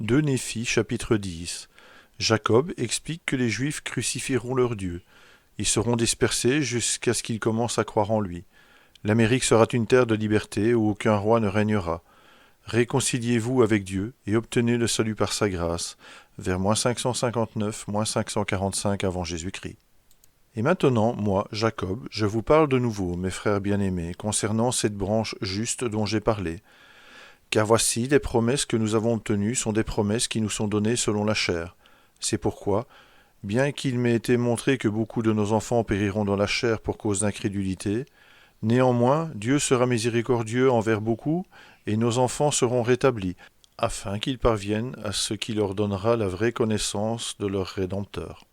2 Néphi chapitre 10. Jacob explique que les Juifs crucifieront leur Dieu. Ils seront dispersés jusqu'à ce qu'ils commencent à croire en lui. L'Amérique sera une terre de liberté où aucun roi ne régnera. Réconciliez-vous avec Dieu et obtenez le salut par sa grâce. Vers -559, -545 avant Jésus-Christ. Et maintenant, moi, Jacob, je vous parle de nouveau, mes frères bien-aimés, concernant cette branche juste dont j'ai parlé. Car voici, les promesses que nous avons obtenues sont des promesses qui nous sont données selon la chair. C'est pourquoi, bien qu'il m'ait été montré que beaucoup de nos enfants périront dans la chair pour cause d'incrédulité, néanmoins Dieu sera miséricordieux envers beaucoup, et nos enfants seront rétablis, afin qu'ils parviennent à ce qui leur donnera la vraie connaissance de leur Rédempteur.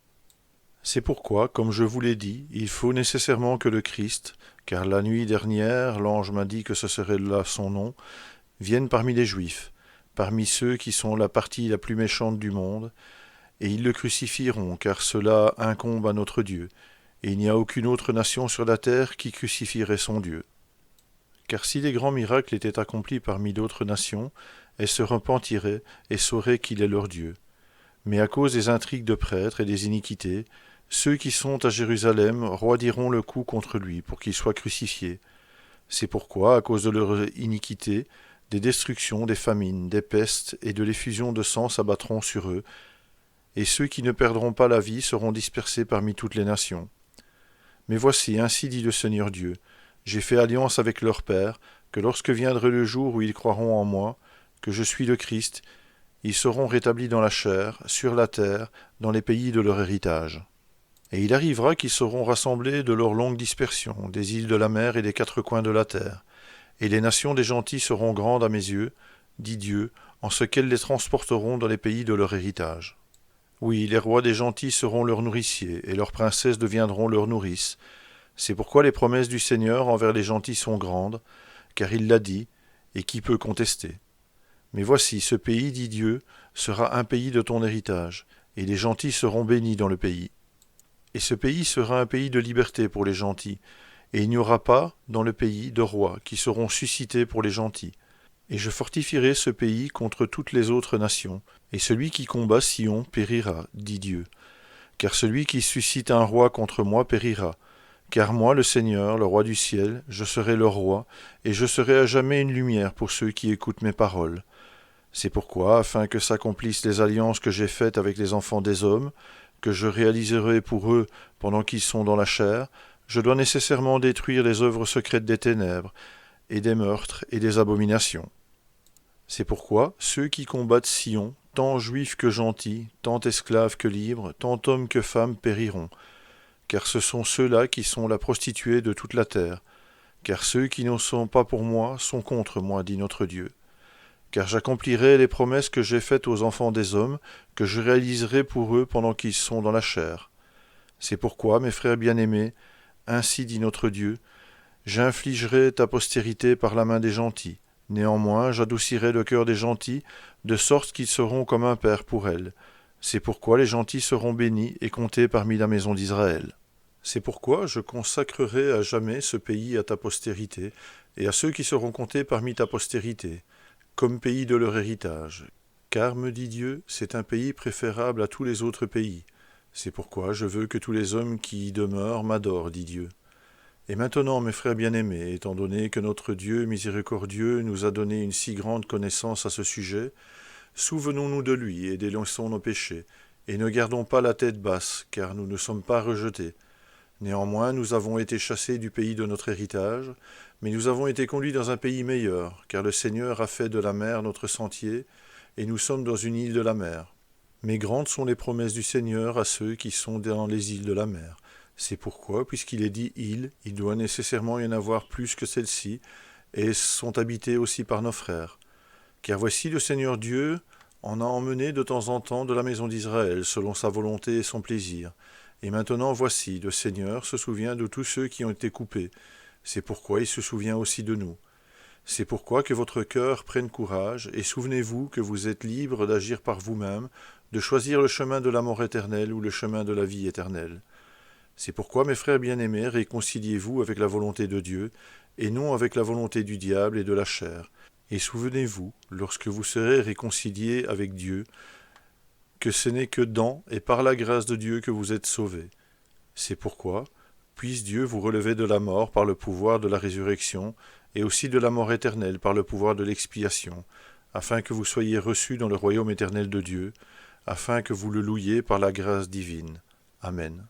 C'est pourquoi, comme je vous l'ai dit, il faut nécessairement que le Christ, car la nuit dernière l'ange m'a dit que ce serait là son nom, viennent parmi les Juifs, parmi ceux qui sont la partie la plus méchante du monde, et ils le crucifieront, car cela incombe à notre Dieu, et il n'y a aucune autre nation sur la terre qui crucifierait son Dieu. Car si les grands miracles étaient accomplis parmi d'autres nations, elles se repentiraient et sauraient qu'il est leur Dieu. Mais à cause des intrigues de prêtres et des iniquités, ceux qui sont à Jérusalem roidiront le coup contre lui pour qu'il soit crucifié. C'est pourquoi, à cause de leur iniquité, des destructions, des famines, des pestes et de l'effusion de sang s'abattront sur eux, et ceux qui ne perdront pas la vie seront dispersés parmi toutes les nations. Mais voici, ainsi dit le Seigneur Dieu, j'ai fait alliance avec leur père, que lorsque viendrait le jour où ils croiront en moi, que je suis le Christ, ils seront rétablis dans la chair, sur la terre, dans les pays de leur héritage. Et il arrivera qu'ils seront rassemblés de leur longue dispersion, des îles de la mer et des quatre coins de la terre. Et les nations des gentils seront grandes à mes yeux, dit Dieu, en ce qu'elles les transporteront dans les pays de leur héritage. Oui, les rois des gentils seront leurs nourriciers, et leurs princesses deviendront leurs nourrices. C'est pourquoi les promesses du Seigneur envers les gentils sont grandes, car il l'a dit, et qui peut contester? Mais voici, ce pays, dit Dieu, sera un pays de ton héritage, et les gentils seront bénis dans le pays. Et ce pays sera un pays de liberté pour les gentils, et il n'y aura pas, dans le pays, de rois qui seront suscités pour les gentils. Et je fortifierai ce pays contre toutes les autres nations, et celui qui combat Sion périra, dit Dieu. Car celui qui suscite un roi contre moi périra. Car moi, le Seigneur, le roi du ciel, je serai leur roi, et je serai à jamais une lumière pour ceux qui écoutent mes paroles. C'est pourquoi, afin que s'accomplissent les alliances que j'ai faites avec les enfants des hommes, que je réaliserai pour eux pendant qu'ils sont dans la chair, je dois nécessairement détruire les œuvres secrètes des ténèbres, et des meurtres et des abominations. C'est pourquoi ceux qui combattent Sion, tant juifs que gentils, tant esclaves que libres, tant hommes que femmes périront, car ce sont ceux-là qui sont la prostituée de toute la terre, car ceux qui ne sont pas pour moi sont contre moi, dit notre Dieu. Car j'accomplirai les promesses que j'ai faites aux enfants des hommes, que je réaliserai pour eux pendant qu'ils sont dans la chair. C'est pourquoi, mes frères bien-aimés, ainsi dit notre Dieu, j'infligerai ta postérité par la main des gentils. Néanmoins, j'adoucirai le cœur des gentils, de sorte qu'ils seront comme un père pour elles. C'est pourquoi les gentils seront bénis et comptés parmi la maison d'Israël. C'est pourquoi je consacrerai à jamais ce pays à ta postérité, et à ceux qui seront comptés parmi ta postérité, comme pays de leur héritage. Car, me dit Dieu, c'est un pays préférable à tous les autres pays. C'est pourquoi je veux que tous les hommes qui y demeurent m'adorent, dit Dieu. Et maintenant, mes frères bien-aimés, étant donné que notre Dieu miséricordieux nous a donné une si grande connaissance à ce sujet, souvenons-nous de lui et dénonçons nos péchés, et ne gardons pas la tête basse, car nous ne sommes pas rejetés. Néanmoins, nous avons été chassés du pays de notre héritage, mais nous avons été conduits dans un pays meilleur, car le Seigneur a fait de la mer notre sentier, et nous sommes dans une île de la mer. Mais grandes sont les promesses du Seigneur à ceux qui sont dans les îles de la mer. C'est pourquoi, puisqu'il est dit île, il doit nécessairement y en avoir plus que celles-ci, et sont habitées aussi par nos frères. Car voici le Seigneur Dieu en a emmené de temps en temps de la maison d'Israël, selon sa volonté et son plaisir. Et maintenant voici, le Seigneur se souvient de tous ceux qui ont été coupés. C'est pourquoi il se souvient aussi de nous. C'est pourquoi que votre cœur prenne courage, et souvenez-vous que vous êtes libre d'agir par vous-même, de choisir le chemin de la mort éternelle ou le chemin de la vie éternelle. C'est pourquoi, mes frères bien-aimés, réconciliez-vous avec la volonté de Dieu, et non avec la volonté du diable et de la chair. Et souvenez-vous, lorsque vous serez réconciliés avec Dieu, que ce n'est que dans et par la grâce de Dieu que vous êtes sauvés. C'est pourquoi, puisse Dieu vous relever de la mort par le pouvoir de la résurrection, et aussi de la mort éternelle par le pouvoir de l'expiation, afin que vous soyez reçus dans le royaume éternel de Dieu, afin que vous le louiez par la grâce divine. Amen.